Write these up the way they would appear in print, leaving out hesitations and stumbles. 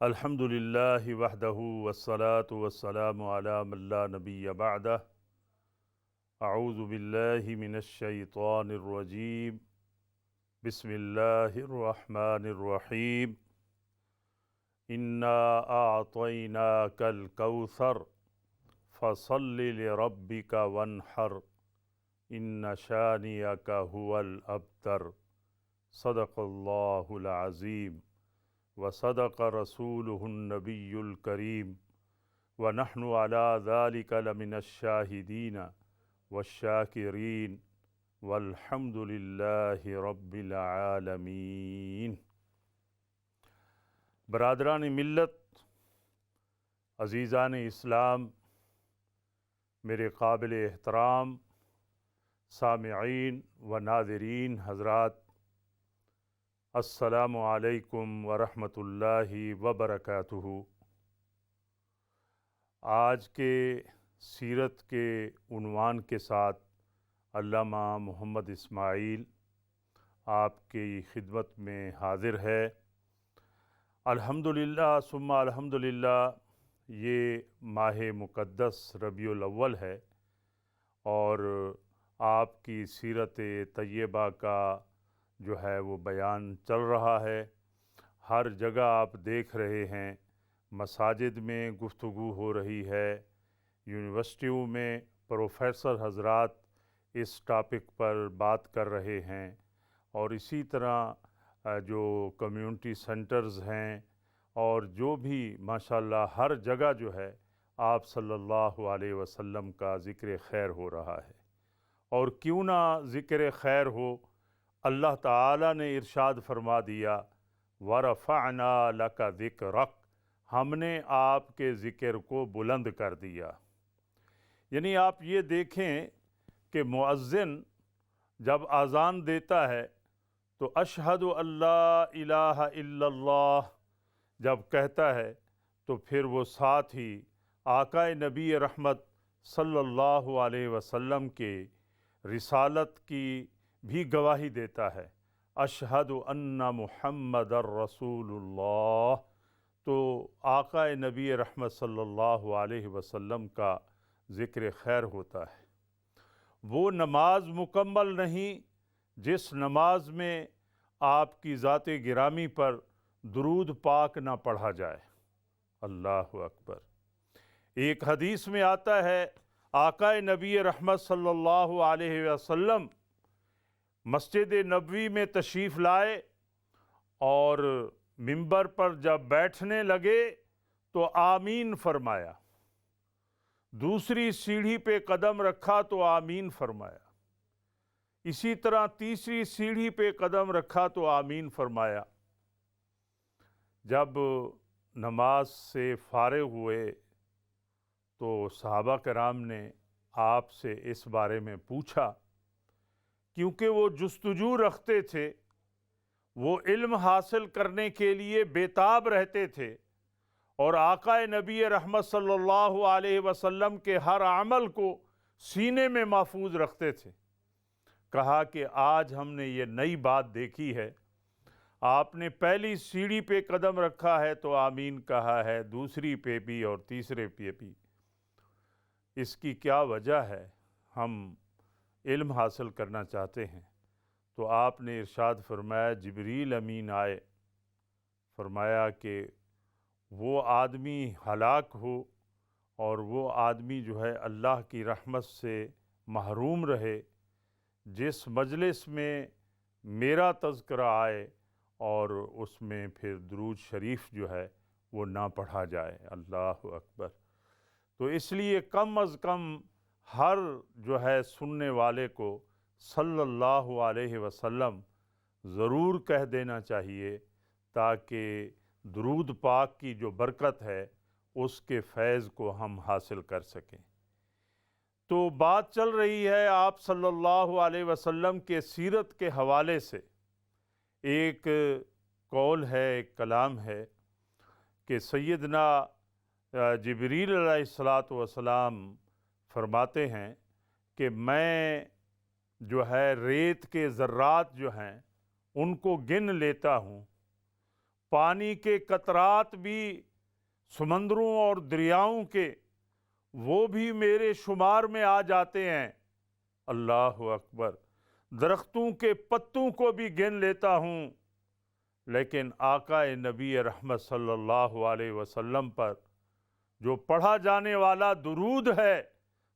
الحمدللہ وحدہ والصلاة والسلام علی من لا نبی بعدہ۔ اعوذ باللہ من الشیطان الرجیم، بسم اللہ الرحمن الرحیم۔ انا اعطیناک الکوثر فصل لربک وانحر ان شانئک هو الابتر۔ صدق اللہ العظیم وصدق رسولہ النبی الکریم ونحن علی ذلک لمن الشاہدین والشاکرین والحمد للہ رب العالمین۔ برادران ملت، عزیزان اسلام، میرے قابل احترام سامعین و ناظرین حضرات، السلام علیکم ورحمۃ اللہ وبرکاتہ۔ آج کے سیرت کے عنوان کے ساتھ علامہ محمد اسماعیل آپ کی خدمت میں حاضر ہے۔ الحمدللہ ثم الحمدللہ، یہ ماہ مقدس ربیع الاول ہے اور آپ کی سیرت طیبہ کا جو ہے وہ بیان چل رہا ہے۔ ہر جگہ آپ دیکھ رہے ہیں، مساجد میں گفتگو ہو رہی ہے، یونیورسٹیوں میں پروفیسر حضرات اس ٹاپک پر بات کر رہے ہیں، اور اسی طرح جو کمیونٹی سینٹرز ہیں اور جو بھی ماشاءاللہ ہر جگہ جو ہے آپ صلی اللہ علیہ وسلم کا ذکر خیر ہو رہا ہے۔ اور کیوں نہ ذکر خیر ہو، اللہ تعالیٰ نے ارشاد فرما دیا وَرَفَعْنَا لَكَ ذِكْرَكَ، ہم نے آپ کے ذکر کو بلند کر دیا۔ یعنی آپ یہ دیکھیں کہ مؤذن جب اذان دیتا ہے تو اشہد اللہ الہ الا اللہ جب کہتا ہے تو پھر وہ ساتھ ہی آقا نبی رحمت صلی اللہ علیہ وسلم کے رسالت کی بھی گواہی دیتا ہے، اشہد ان محمد الرسول اللہ۔ تو آقا نبی رحمت صلی اللہ علیہ وسلم کا ذکر خیر ہوتا ہے۔ وہ نماز مکمل نہیں جس نماز میں آپ کی ذات گرامی پر درود پاک نہ پڑھا جائے۔ اللہ اکبر۔ ایک حدیث میں آتا ہے آقا نبی رحمت صلی اللہ علیہ وسلم مسجد نبوی میں تشریف لائے اور منبر پر جب بیٹھنے لگے تو آمین فرمایا، دوسری سیڑھی پہ قدم رکھا تو آمین فرمایا، اسی طرح تیسری سیڑھی پہ قدم رکھا تو آمین فرمایا۔ جب نماز سے فارغ ہوئے تو صحابہ کرام نے آپ سے اس بارے میں پوچھا، کیونکہ وہ جستجو رکھتے تھے، وہ علم حاصل کرنے کے لیے بےتاب رہتے تھے، اور آقا نبی رحمت صلی اللہ علیہ وسلم کے ہر عمل کو سینے میں محفوظ رکھتے تھے۔ کہا کہ آج ہم نے یہ نئی بات دیکھی ہے، آپ نے پہلی سیڑھی پہ قدم رکھا ہے تو آمین کہا ہے، دوسری پہ بھی اور تیسرے پہ بھی۔ اس کی کیا وجہ ہے؟ ہم علم حاصل کرنا چاہتے ہیں تو آپ نے ارشاد فرمایا، جبریل امین آئے، فرمایا کہ وہ آدمی ہلاک ہو اور وہ آدمی جو ہے اللہ کی رحمت سے محروم رہے جس مجلس میں میرا تذکرہ آئے اور اس میں پھر درود شریف جو ہے وہ نہ پڑھا جائے۔ اللہ اکبر۔ تو اس لیے کم از کم ہر جو ہے سننے والے کو صلی اللہ علیہ وسلم ضرور کہہ دینا چاہیے، تاکہ درود پاک کی جو برکت ہے اس کے فیض کو ہم حاصل کر سکیں۔ تو بات چل رہی ہے آپ صلی اللہ علیہ وسلم کے سیرت کے حوالے سے۔ ایک قول ہے، ایک کلام ہے کہ سیدنا جبریل علیہ السلام فرماتے ہیں کہ میں جو ہے ریت کے ذرات جو ہیں ان کو گن لیتا ہوں، پانی کے قطرات بھی سمندروں اور دریاؤں کے وہ بھی میرے شمار میں آ جاتے ہیں۔ اللہ اکبر۔ درختوں کے پتوں کو بھی گن لیتا ہوں، لیکن آقا نبی رحمت صلی اللہ علیہ وسلم پر جو پڑھا جانے والا درود ہے،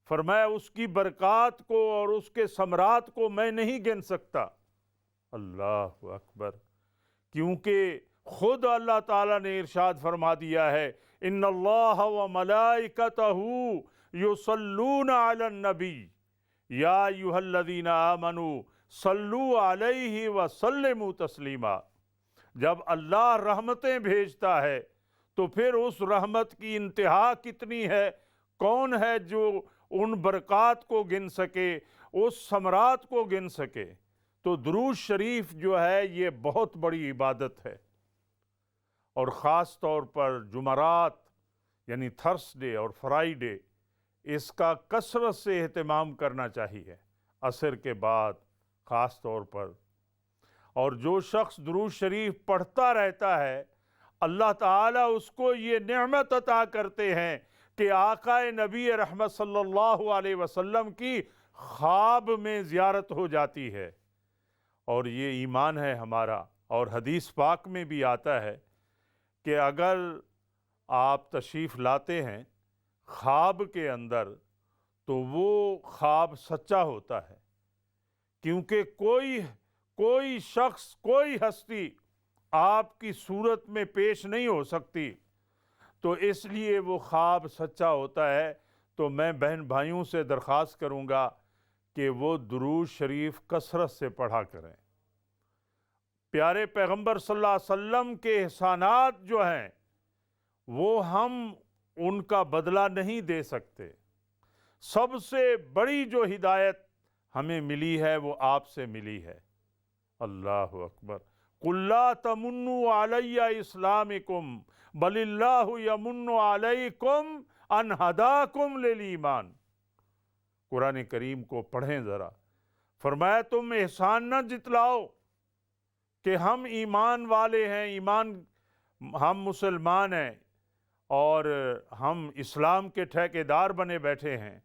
فرمایا اس کی برکات کو اور اس کے ثمرات کو میں نہیں گن سکتا۔ اللہ اکبر۔ کیونکہ خود اللہ تعالیٰ نے ارشاد فرما دیا ہے، ان اللہ و ملائکتہ یصلون علی النبی یا ایھا الذین آمنوا صلوا علیہ وسلموا تسلیما۔ جب اللہ رحمتیں بھیجتا ہے تو پھر اس رحمت کی انتہا کتنی ہے؟ کون ہے جو ان برکات کو گن سکے، اس ثمرات کو گن سکے؟ تو درود شریف جو ہے یہ بہت بڑی عبادت ہے، اور خاص طور پر جمعرات یعنی تھرسڈے اور فرائیڈے اس کا کثرت سے اہتمام کرنا چاہیے، عصر کے بعد خاص طور پر۔ اور جو شخص درود شریف پڑھتا رہتا ہے، اللہ تعالیٰ اس کو یہ نعمت عطا کرتے ہیں کہ آقا نبی رحمت صلی اللہ علیہ وسلم کی خواب میں زیارت ہو جاتی ہے، اور یہ ایمان ہے ہمارا۔ اور حدیث پاک میں بھی آتا ہے کہ اگر آپ تشریف لاتے ہیں خواب کے اندر تو وہ خواب سچا ہوتا ہے، کیونکہ کوئی شخص، کوئی ہستی آپ کی صورت میں پیش نہیں ہو سکتی، تو اس لیے وہ خواب سچا ہوتا ہے۔ تو میں بہن بھائیوں سے درخواست کروں گا کہ وہ درود شریف کثرت سے پڑھا کریں۔ پیارے پیغمبر صلی اللہ علیہ وسلم کے احسانات جو ہیں وہ ہم ان کا بدلہ نہیں دے سکتے۔ سب سے بڑی جو ہدایت ہمیں ملی ہے وہ آپ سے ملی ہے۔ اللہ اکبر۔ قُل لَا تَمُنُّوا عَلَيَّ إِسْلَامِكُمْ بَلِ اللَّهُ يَمُنُّ عَلَيْكُمْ أَنْ هَدَاكُمْ لِلْإِيمَانِ۔ قرآن کریم کو پڑھیں ذرا۔ فرمایا تم احسان نہ جتلاؤ کہ ہم ایمان والے ہیں، ہم مسلمان ہیں اور ہم اسلام کے ٹھیکیدار بنے بیٹھے ہیں۔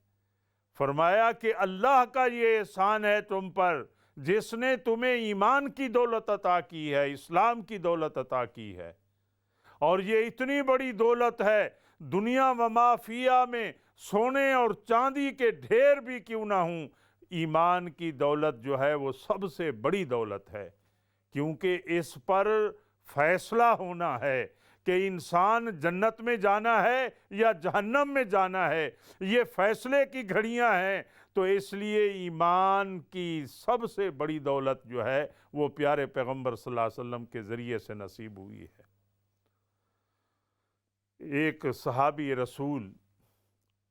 فرمایا کہ اللہ کا یہ احسان ہے تم پر جس نے تمہیں ایمان کی دولت عطا کی ہے، اسلام کی دولت عطا کی ہے۔ اور یہ اتنی بڑی دولت ہے، دنیا و ما فیہا میں سونے اور چاندی کے ڈھیر بھی کیوں نہ ہوں، ایمان کی دولت جو ہے وہ سب سے بڑی دولت ہے، کیونکہ اس پر فیصلہ ہونا ہے کہ انسان جنت میں جانا ہے یا جہنم میں جانا ہے۔ یہ فیصلے کی گھڑیاں ہیں، تو اس لیے ایمان کی سب سے بڑی دولت جو ہے وہ پیارے پیغمبر صلی اللہ علیہ وسلم کے ذریعے سے نصیب ہوئی ہے۔ ایک صحابی رسول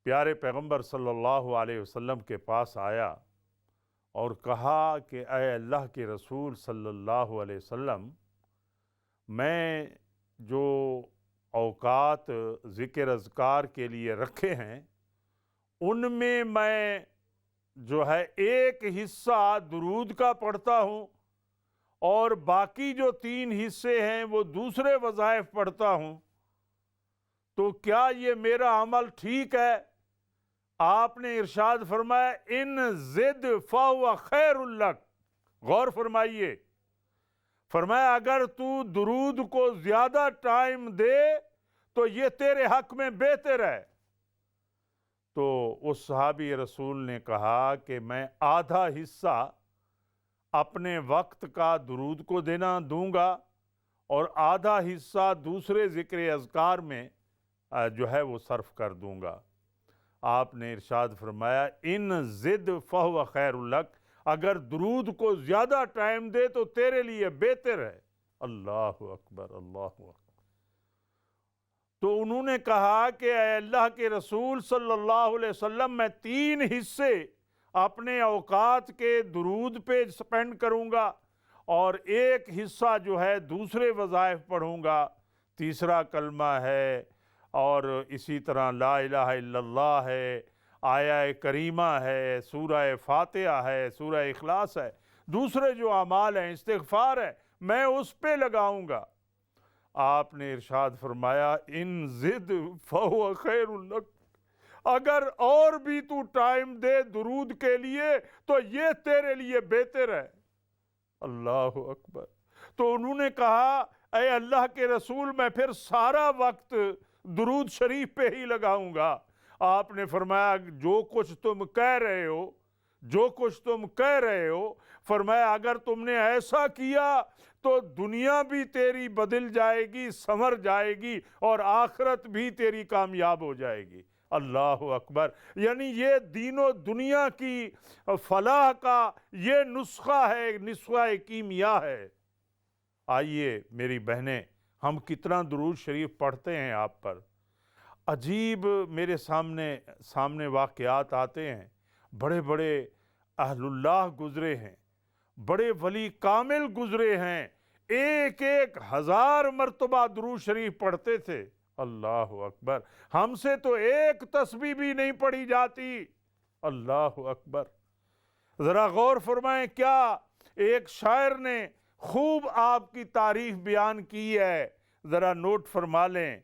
پیارے پیغمبر صلی اللہ علیہ وسلم کے پاس آیا اور کہا کہ اے اللہ کے رسول صلی اللہ علیہ وسلم، میں جو اوقات ذکر اذکار کے لیے رکھے ہیں ان میں جو ہے ایک حصہ درود کا پڑھتا ہوں اور باقی جو 3 حصے ہیں وہ دوسرے وظائف پڑھتا ہوں، تو کیا یہ میرا عمل ٹھیک ہے؟ آپ نے ارشاد فرمایا ان زد فہو خیر لک۔ غور فرمائیے، فرمایا اگر تو درود کو زیادہ ٹائم دے تو یہ تیرے حق میں بہتر ہے۔ تو اس صحابی رسول نے کہا کہ میں آدھا حصہ اپنے وقت کا درود کو دوں گا اور آدھا حصہ دوسرے ذکر اذکار میں جو ہے وہ صرف کر دوں گا۔ آپ نے ارشاد فرمایا ان زد فہو خیر لک، اگر درود کو زیادہ ٹائم دے تو تیرے لیے بہتر ہے۔ اللہ اکبر، اللہ اکبر۔ تو انہوں نے کہا کہ اے اللہ کے رسول صلی اللہ علیہ وسلم، میں 3 حصے اپنے اوقات کے درود پہ سپینڈ کروں گا اور ایک حصہ جو ہے دوسرے وظائف پڑھوں گا، تیسرا کلمہ ہے اور اسی طرح لا الہ الا اللہ ہے، آیہ کریمہ ہے، سورہ فاتحہ ہے، سورہ اخلاص ہے، دوسرے جو اعمال ہیں، استغفار ہے، میں اس پہ لگاؤں گا۔ آپ نے ارشاد فرمایا ان زد فہو خیر لک، اگر اور بھی تو ٹائم دے درود کے لیے تو یہ تیرے لیے بہتر ہے۔ اللہ اکبر۔ تو انہوں نے کہا اے اللہ کے رسول میں پھر سارا وقت درود شریف پہ ہی لگاؤں گا۔ آپ نے فرمایا جو کچھ تم کہہ رہے ہو، جو کچھ تم کہہ رہے ہو، فرمایا اگر تم نے ایسا کیا تو دنیا بھی تیری بدل جائے گی، سنور جائے گی، اور آخرت بھی تیری کامیاب ہو جائے گی۔ اللہ اکبر۔ یعنی یہ دین و دنیا کی فلاح کا یہ نسخہ ہے، نسخہ کیمیا ہے۔ آئیے میری بہنیں، ہم کتنا درود شریف پڑھتے ہیں آپ پر۔ عجیب میرے سامنے واقعات آتے ہیں، بڑے بڑے اہل اللہ گزرے ہیں، بڑے ولی کامل گزرے ہیں، ایک ایک 1000 مرتبہ درود شریف پڑھتے تھے۔ اللہ اکبر۔ ہم سے تو ایک تسبیح بھی نہیں پڑھی جاتی۔ اللہ اکبر۔ ذرا غور فرمائیں، کیا ایک شاعر نے خوب آپ کی تعریف بیان کی ہے، ذرا نوٹ فرما لیں۔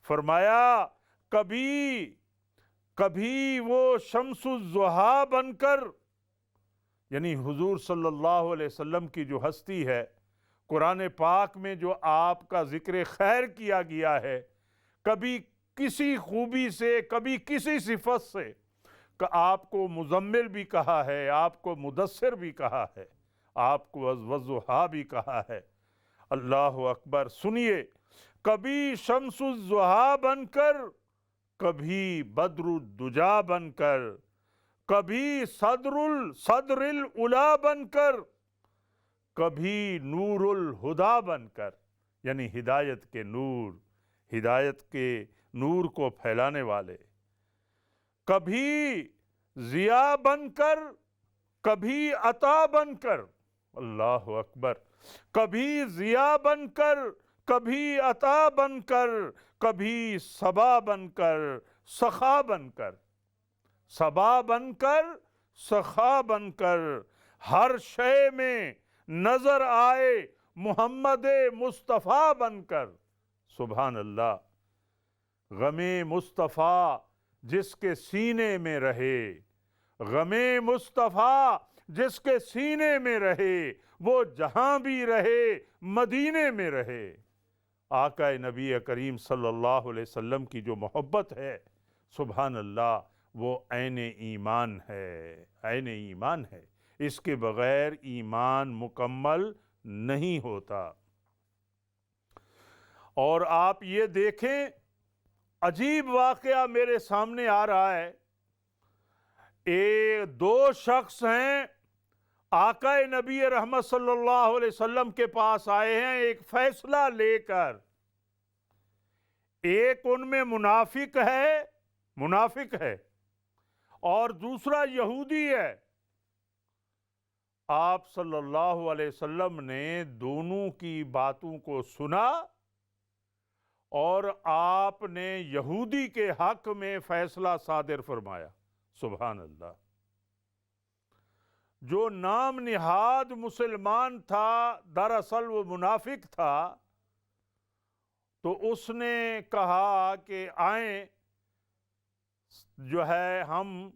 فرمایا کبھی وہ شمس الضحیٰ بن کر، یعنی حضور صلی اللہ علیہ وسلم کی جو ہستی ہے، قرآن پاک میں جو آپ کا ذکر خیر کیا گیا ہے، کبھی کسی خوبی سے، کبھی کسی صفت سے، کہ آپ کو مزمل بھی کہا ہے، آپ کو مدثر بھی کہا ہے، آپ کو والضحیٰ بھی کہا ہے۔ اللہ اکبر۔ سنیے، کبھی شمس الضحیٰ بن کر، کبھی بدر الدجا بن کر، کبھی صدر العلا بن کر، کبھی نور الہدا بن کر، یعنی ہدایت کے نور، ہدایت کے نور کو پھیلانے والے، کبھی ضیاء بن کر، کبھی عطا بن کر۔ اللہ اکبر۔ کبھی ضیاء بن کر، کبھی عطا بن کر، کبھی صبا بن کر، سخا بن کر، صبا بن کر، سخا بن کر، ہر شے میں نظر آئے محمد مصطفیٰ بن کر۔ سبحان اللہ۔ غم مصطفیٰ جس کے سینے میں رہے، غم مصطفیٰ جس کے سینے میں رہے، وہ جہاں بھی رہے مدینے میں رہے۔ آقا نبی کریم صلی اللہ علیہ وسلم کی جو محبت ہے، سبحان اللہ، وہ عین ایمان ہے، عین ایمان ہے۔ اس کے بغیر ایمان مکمل نہیں ہوتا۔ اور آپ یہ دیکھیں، عجیب واقعہ میرے سامنے آ رہا ہے۔ دو شخص ہیں، آقا نبی رحمت صلی اللہ علیہ وسلم کے پاس آئے ہیں ایک فیصلہ لے کر۔ ایک ان میں منافق ہے اور دوسرا یہودی ہے۔ آپ صلی اللہ علیہ وسلم نے دونوں کی باتوں کو سنا اور آپ نے یہودی کے حق میں فیصلہ صادر فرمایا۔ سبحان اللہ۔ جو نام نہاد مسلمان تھا، دراصل وہ منافق تھا، تو اس نے کہا کہ آئیں جو ہے ہم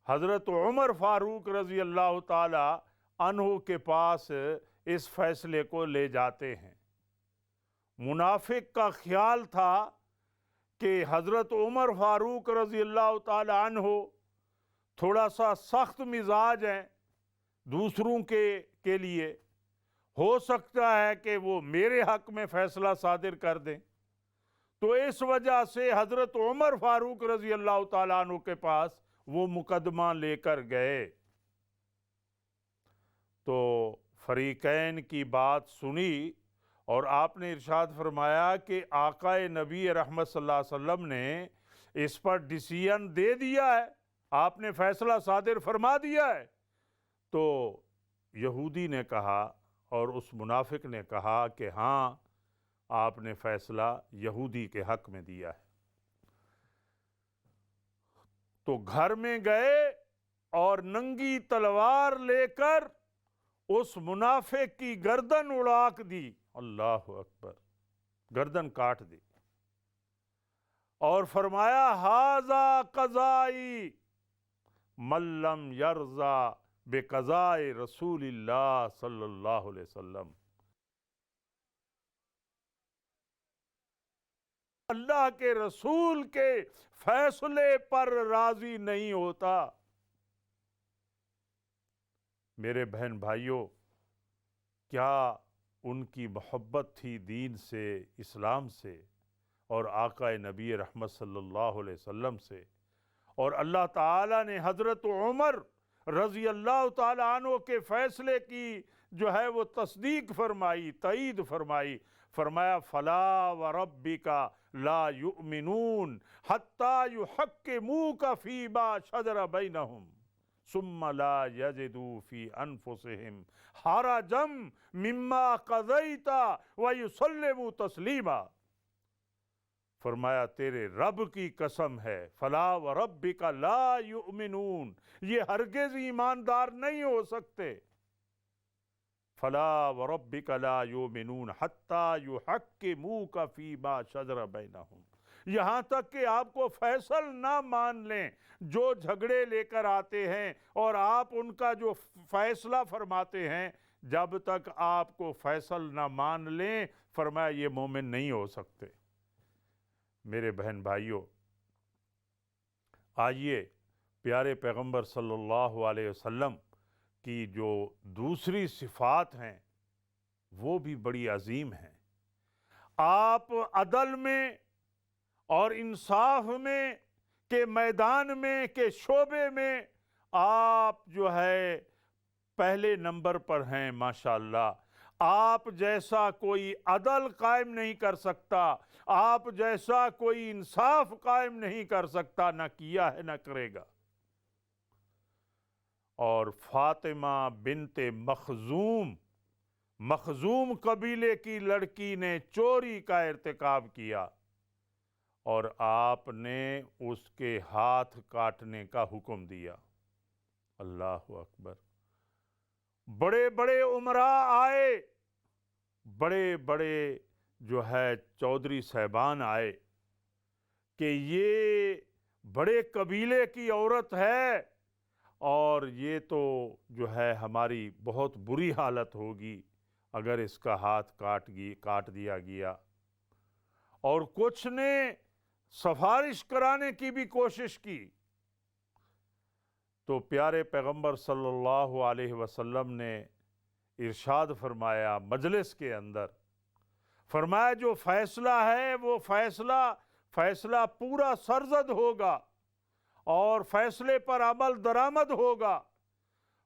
حضرت عمر فاروق رضی اللہ تعالی عنہ کے پاس اس فیصلے کو لے جاتے ہیں۔ منافق کا خیال تھا کہ حضرت عمر فاروق رضی اللہ تعالی عنہ تھوڑا سا سخت مزاج ہیں دوسروں کے لیے، ہو سکتا ہے کہ وہ میرے حق میں فیصلہ صادر کر دیں، تو اس وجہ سے حضرت عمر فاروق رضی اللہ تعالیٰ عنہ کے پاس وہ مقدمہ لے کر گئے۔ تو فریقین کی بات سنی اور آپ نے ارشاد فرمایا کہ آقا نبی رحمت صلی اللہ علیہ وسلم نے اس پر ڈیسیژن دے دیا ہے، آپ نے فیصلہ صادر فرما دیا ہے۔ تو یہودی نے کہا اور اس منافق نے کہا کہ ہاں، آپ نے فیصلہ یہودی کے حق میں دیا ہے۔ تو گھر میں گئے اور ننگی تلوار لے کر اس منافق کی گردن اڑاک دی۔ اللہ اکبر۔ گردن کاٹ دی اور فرمایا ھذا قضائی من لم یرضا بقضاء رسول اللہ صلی اللہ علیہ وسلم، اللہ کے رسول کے فیصلے پر راضی نہیں ہوتا۔ میرے بہن بھائیوں، کیا ان کی محبت تھی دین سے، اسلام سے اور آقا نبی رحمت صلی اللہ علیہ وسلم سے، اور اللہ تعالیٰ نے حضرت عمر رضی اللہ تعالیٰ عنہ کے فیصلے کی جو ہے وہ تصدیق فرمائی، تائید فرمائی، فرمایا فلا وربک لا یؤمنون حتی یحکموک فیما شجر بینہم ثم لا یجدوا فی انفسہم حرجا مما قضیت ویسلموا تسلیما۔ فرمایا تیرے رب کی قسم ہے، فلا وربک لا یؤمنون، یہ ہرگز ایماندار نہیں ہو سکتے، فلا وربک لا یؤمنون حتی یحکموک فیما شجر بینہم، یہاں تک کہ آپ کو فیصل نہ مان لیں، جو جھگڑے لے کر آتے ہیں اور آپ ان کا جو فیصلہ فرماتے ہیں، جب تک آپ کو فیصل نہ مان لیں، فرمایا یہ مومن نہیں ہو سکتے۔ میرے بہن بھائیوں، آئیے پیارے پیغمبر صلی اللہ علیہ وسلم کی جو دوسری صفات ہیں وہ بھی بڑی عظیم ہیں۔ آپ عدل میں اور انصاف میں کے میدان میں کے شعبے میں آپ جو ہے پہلے نمبر پر ہیں ماشاءاللہ۔ آپ جیسا کوئی عدل قائم نہیں کر سکتا، آپ جیسا کوئی انصاف قائم نہیں کر سکتا، نہ کیا ہے نہ کرے گا۔ اور فاطمہ بنت مخزوم قبیلے کی لڑکی نے چوری کا ارتکاب کیا اور آپ نے اس کے ہاتھ کاٹنے کا حکم دیا۔ اللہ اکبر۔ بڑے بڑے امراء آئے، بڑے بڑے جو ہے چودھری صاحبان آئے کہ یہ بڑے قبیلے کی عورت ہے اور یہ تو جو ہے ہماری بہت بری حالت ہوگی اگر اس کا ہاتھ کاٹ دیا گیا، اور کچھ نے سفارش کرانے کی بھی کوشش کی۔ تو پیارے پیغمبر صلی اللہ علیہ وسلم نے ارشاد فرمایا مجلس کے اندر، فرمایا جو فیصلہ ہے وہ فیصلہ پورا سرزد ہوگا اور فیصلے پر عمل درآمد ہوگا۔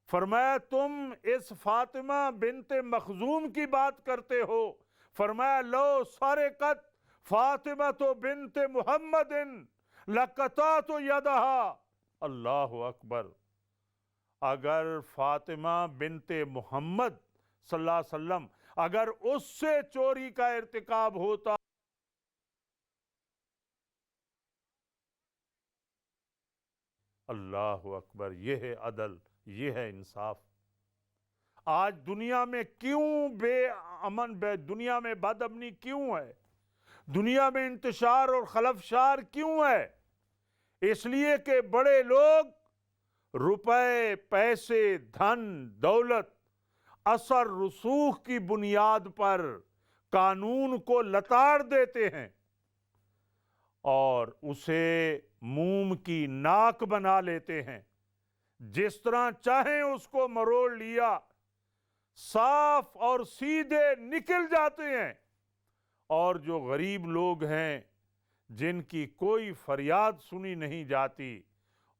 فرمایا تم اس فاطمہ بنت مخزوم کی بات کرتے ہو، فرمایا لو سرقت فاطمہ بنت محمد لقطعت یدہا۔ اللہ اکبر۔ اگر فاطمہ بنت محمد صلی اللہ علیہ وسلم اگر اس سے چوری کا ارتکاب ہوتا، اللہ اکبر، یہ ہے عدل، یہ ہے انصاف۔ آج دنیا میں کیوں دنیا میں بد امنی کیوں ہے؟ دنیا میں انتشار اور خلفشار کیوں ہے؟ اس لیے کہ بڑے لوگ روپے، پیسے، دھن، دولت، اثر رسوخ کی بنیاد پر قانون کو لتاڑ دیتے ہیں اور اسے موم کی ناک بنا لیتے ہیں، جس طرح چاہیں اس کو مروڑ لیا، صاف اور سیدھے نکل جاتے ہیں۔ اور جو غریب لوگ ہیں جن کی کوئی فریاد سنی نہیں جاتی،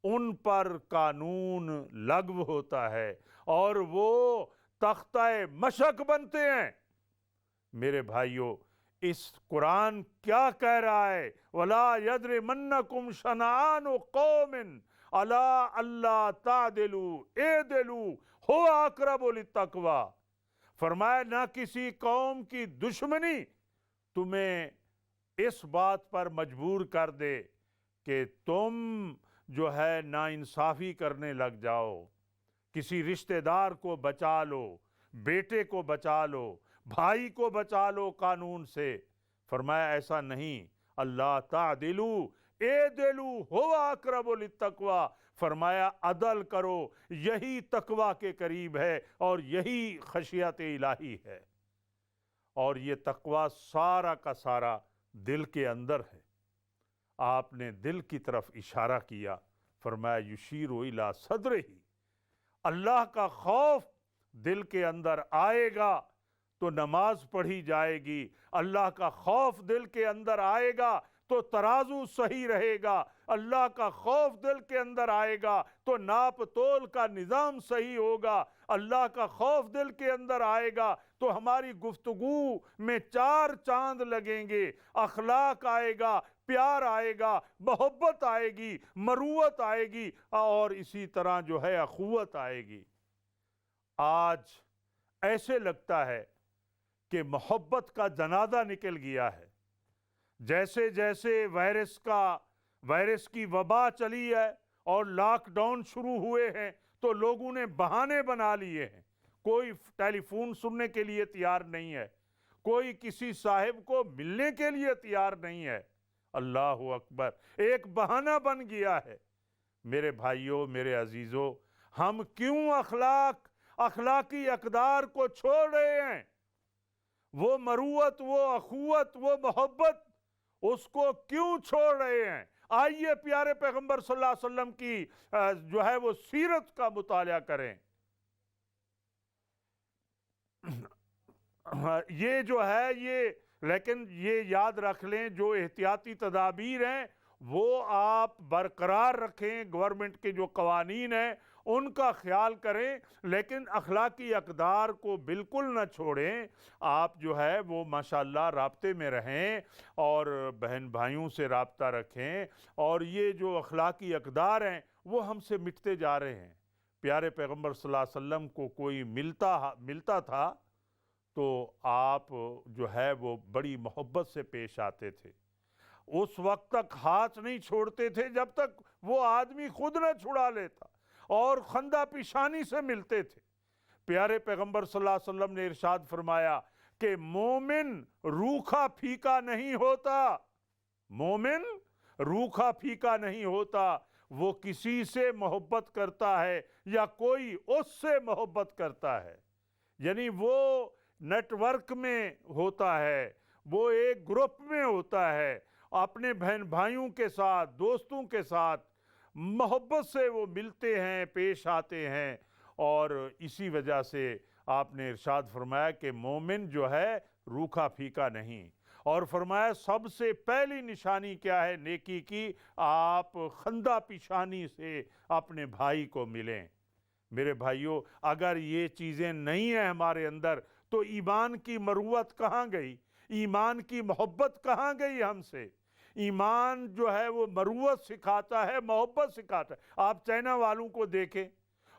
ان پر قانون لغو ہوتا ہے اور وہ تختہ مشق بنتے ہیں۔ میرے بھائیوں، اس قرآن کیا کہہ رہا ہے؟ وَلَا يَجْرِمَنَّكُمْ شَنَآنُ قَوْمٍ عَلَىٰ أَلَّا تَعْدِلُوا اعْدِلُوا هُوَ أَقْرَبُ لِلتَّقْوَىٰ۔ فرمایا نہ کسی قوم کی دشمنی تمہیں اس بات پر مجبور کر دے کہ تم جو ہے ناانصافی کرنے لگ جاؤ، کسی رشتہ دار کو بچا لو، بیٹے کو بچا لو، بھائی کو بچا لو قانون سے۔ فرمایا ایسا نہیں، اللہ تعدلو اعدلو ہوا اقرب للتقوی، فرمایا عدل کرو، یہی تقوی کے قریب ہے اور یہی خشیت الہی ہے۔ اور یہ تقوی سارا کا سارا دل کے اندر ہے۔ آپ نے دل کی طرف اشارہ کیا، فرمایا یشیر الی صدرہ، اللہ کا خوف دل کے اندر آئے گا تو نماز پڑھی جائے گی، اللہ کا خوف دل کے اندر آئے گا تو ترازو صحیح رہے گا، اللہ کا خوف دل کے اندر آئے گا تو ناپ تول کا نظام صحیح ہوگا، اللہ کا خوف دل کے اندر آئے گا تو ہماری گفتگو میں چار چاند لگیں گے، اخلاق آئے گا، پیار آئے گا، محبت آئے گی، مروت آئے گی، اور اسی طرح جو ہے اخوت آئے گی۔ آج ایسے لگتا ہے کہ محبت کا جنازہ نکل گیا ہے، جیسے جیسے وائرس کی وبا چلی ہے اور لاک ڈاؤن شروع ہوئے ہیں تو لوگوں نے بہانے بنا لیے ہیں، کوئی ٹیلی فون سننے کے لیے تیار نہیں ہے، کوئی کسی صاحب کو ملنے کے لیے تیار نہیں ہے۔ اللہ اکبر، ایک بہانہ بن گیا ہے۔ میرے بھائیوں، میرے عزیزوں، ہم کیوں اخلاقی اقدار کو چھوڑ رہے ہیں؟ وہ مروت، وہ اخوت، وہ محبت، اس کو کیوں چھوڑ رہے ہیں؟ آئیے پیارے پیغمبر صلی اللہ علیہ وسلم کی جو ہے وہ سیرت کا مطالعہ کریں۔ یہ جو ہے لیکن یہ یاد رکھ لیں، جو احتیاطی تدابیر ہیں وہ آپ برقرار رکھیں، گورنمنٹ کے جو قوانین ہیں ان کا خیال کریں، لیکن اخلاقی اقدار کو بالکل نہ چھوڑیں۔ آپ جو ہے وہ ماشاءاللہ رابطے میں رہیں اور بہن بھائیوں سے رابطہ رکھیں، اور یہ جو اخلاقی اقدار ہیں وہ ہم سے مٹتے جا رہے ہیں۔ پیارے پیغمبر صلی اللہ علیہ وسلم کو کوئی ملتا تھا تو آپ جو ہے وہ بڑی محبت سے پیش آتے تھے، اس وقت تک ہاتھ نہیں چھوڑتے تھے جب تک وہ آدمی خود نہ چھڑا لیتا، اور خندہ پیشانی سے ملتے تھے۔ پیارے پیغمبر صلی اللہ علیہ وسلم نے ارشاد فرمایا کہ مومن روکھا پھیکا نہیں ہوتا، مومن روکھا پھیکا نہیں ہوتا، وہ کسی سے محبت کرتا ہے یا کوئی اس سے محبت کرتا ہے، یعنی وہ نیٹ ورک میں ہوتا ہے، وہ ایک گروپ میں ہوتا ہے، اپنے بہن بھائیوں کے ساتھ، دوستوں کے ساتھ محبت سے وہ ملتے ہیں، پیش آتے ہیں، اور اسی وجہ سے آپ نے ارشاد فرمایا کہ مومن جو ہے روکھا پھیکا نہیں، اور فرمایا سب سے پہلی نشانی کیا ہے نیکی کی؟ آپ خندہ پیشانی سے اپنے بھائی کو ملیں۔ میرے بھائیوں، اگر یہ چیزیں نہیں ہیں ہمارے اندر تو ایمان کی مروت کہاں گئی؟ ایمان کی محبت کہاں گئی ہم سے؟ ایمان جو ہے وہ مروت سکھاتا ہے، محبت سکھاتا ہے۔ آپ چائنا والوں کو دیکھیں،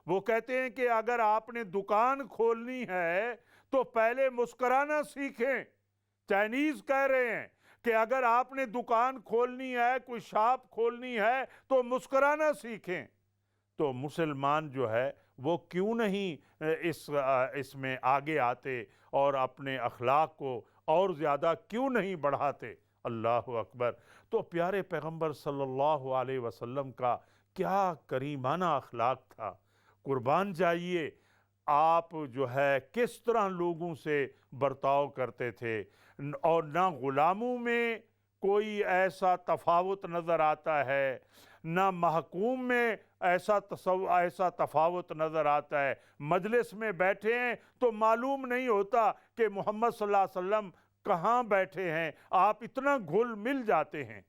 وہ کہتے ہیں کہ اگر آپ نے دکان کھولنی ہے تو پہلے مسکرانا سیکھیں۔ چائنیز کہہ رہے ہیں کہ اگر آپ نے دکان کھولنی ہے، کوئی شاپ کھولنی ہے تو مسکرانا سیکھیں۔ تو مسلمان جو ہے وہ کیوں نہیں اس میں آگے آتے اور اپنے اخلاق کو اور زیادہ کیوں نہیں بڑھاتے؟ اللہ اکبر۔ تو پیارے پیغمبر صلی اللہ علیہ وسلم کا کیا کریمانہ اخلاق تھا، قربان جائیے۔ آپ جو ہے کس طرح لوگوں سے برتاؤ کرتے تھے، اور نہ غلاموں میں کوئی ایسا تفاوت نظر آتا ہے، نہ محکوم میں ایسا تفاوت نظر آتا ہے۔ مجلس میں بیٹھے ہیں تو معلوم نہیں ہوتا کہ محمد صلی اللہ علیہ وسلم کہاں بیٹھے ہیں، آپ اتنا گھل مل جاتے ہیں۔